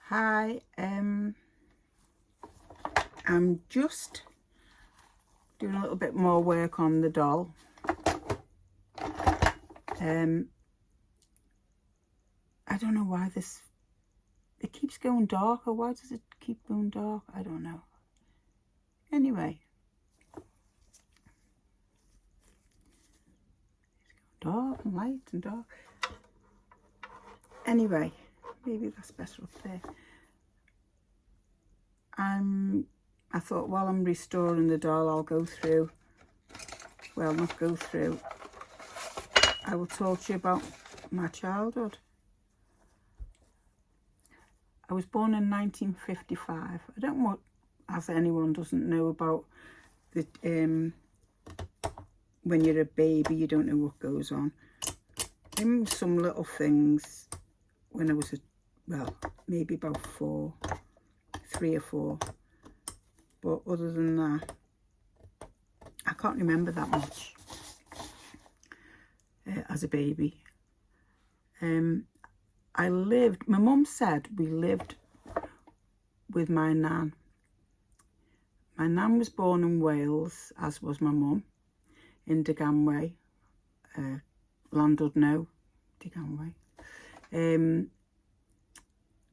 Hi, I'm just doing a little bit more work on the doll. I don't know why it keeps going darker. Why does it keep going dark? I don't know. Anyway, it's going dark and light and dark. Anyway, maybe that's better up there. I thought while I'm restoring the doll, I'll go through, well, not go through, I will talk to you about my childhood. I was born in 1955. I don't know as anyone doesn't know about the when you're a baby, you don't know what goes on. Some little things when I was maybe about 3 or 4. But other than that, I can't remember that much as a baby. My mum said we lived with my nan. My nan was born in Wales, as was my mum, in Deganwy, Llandudno, Deganwy.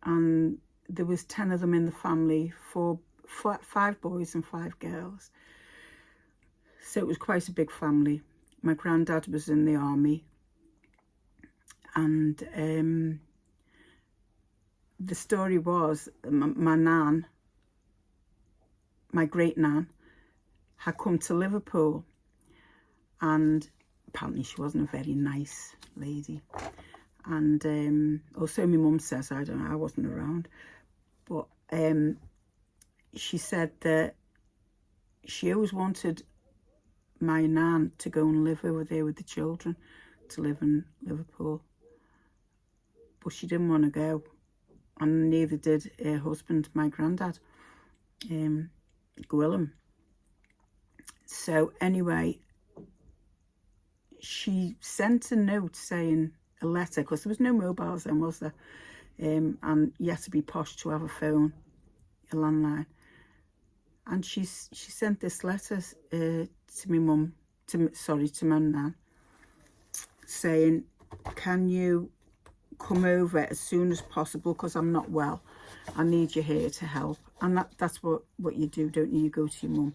And there was 10 of them in the family, 5 boys and 5 girls. So it was quite a big family. My granddad was in the army, and the story was my nan, my great nan, had come to Liverpool, and apparently she wasn't a very nice lady. And also my mum says, I don't know, I wasn't around, but she said that she always wanted my nan to go and live over there with the children, to live in Liverpool, but she didn't want to go, and neither did her husband, my granddad, Gwilym. So anyway, she sent a note saying, a letter, because there was no mobiles then, was there? And you had to be posh to have a phone, a landline. And she sent this letter to my mum, to my nan, saying, can you come over as soon as possible, because I'm not well. I need you here to help. And that's what you do, don't you? You go to your mum.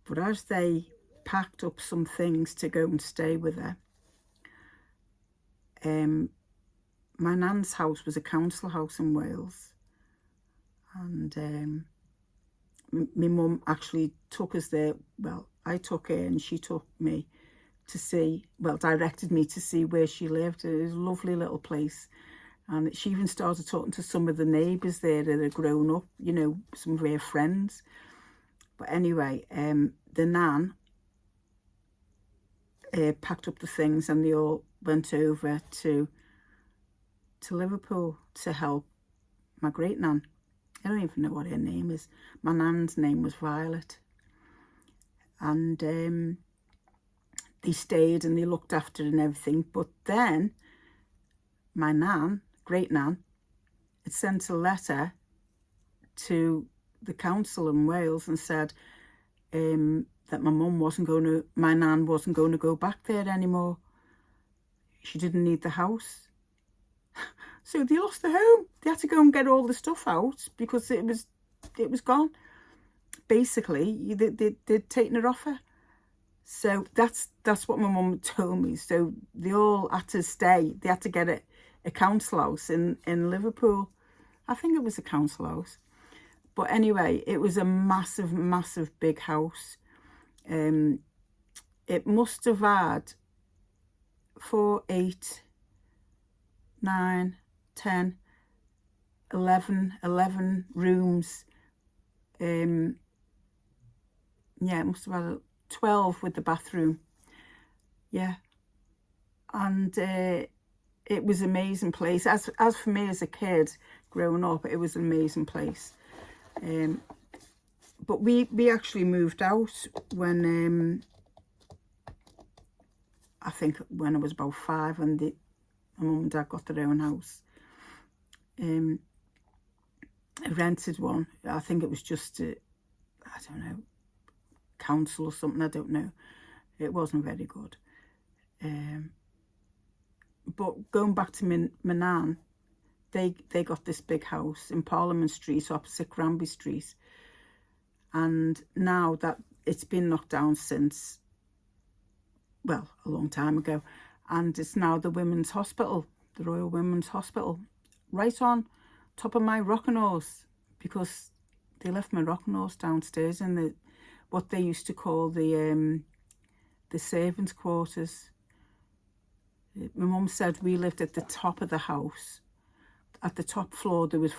But as they packed up some things to go and stay with her, my nan's house was a council house in Wales, and my mum actually took us there. Well, I took her and she took me to see, directed me to see where she lived. It was a lovely little place, and she even started talking to some of the neighbours there that had grown up, you know, some of her friends. But anyway, the nan packed up the things and they all went over to Liverpool to help my great nan. I don't even know what her name is. My nan's name was Violet. And they stayed and they looked after her and everything. But then my nan, great nan, had sent a letter to the council in Wales and said that my nan wasn't going to go back there anymore. She didn't need the house. So they lost the home. They had to go and get all the stuff out because it was gone. Basically, they'd taken it off her. So that's what my mum told me. So they all had to stay. They had to get a council house in Liverpool. I think it was a council house. But anyway, it was a massive, massive big house. It must have had 4, 8, 9, 10, 11 rooms. Yeah, it must have had 12 with the bathroom. Yeah. And it was an amazing place. As for me as a kid growing up, it was an amazing place. But we actually moved out when I think when I was about 5, and my mum and dad got their own house. I rented one. I think it was just I don't know, council or something. I don't know. It wasn't very good. But going back to my nan, they got this big house in Parliament Street opposite Granby Street, and now that it's been knocked down since, well, a long time ago, and it's now the Women's Hospital, the Royal Women's Hospital, right on top of my rocking horse, because they left my rocking horse downstairs in what they used to call the servants' quarters. My mum said we lived at the top of the house. At the top floor there was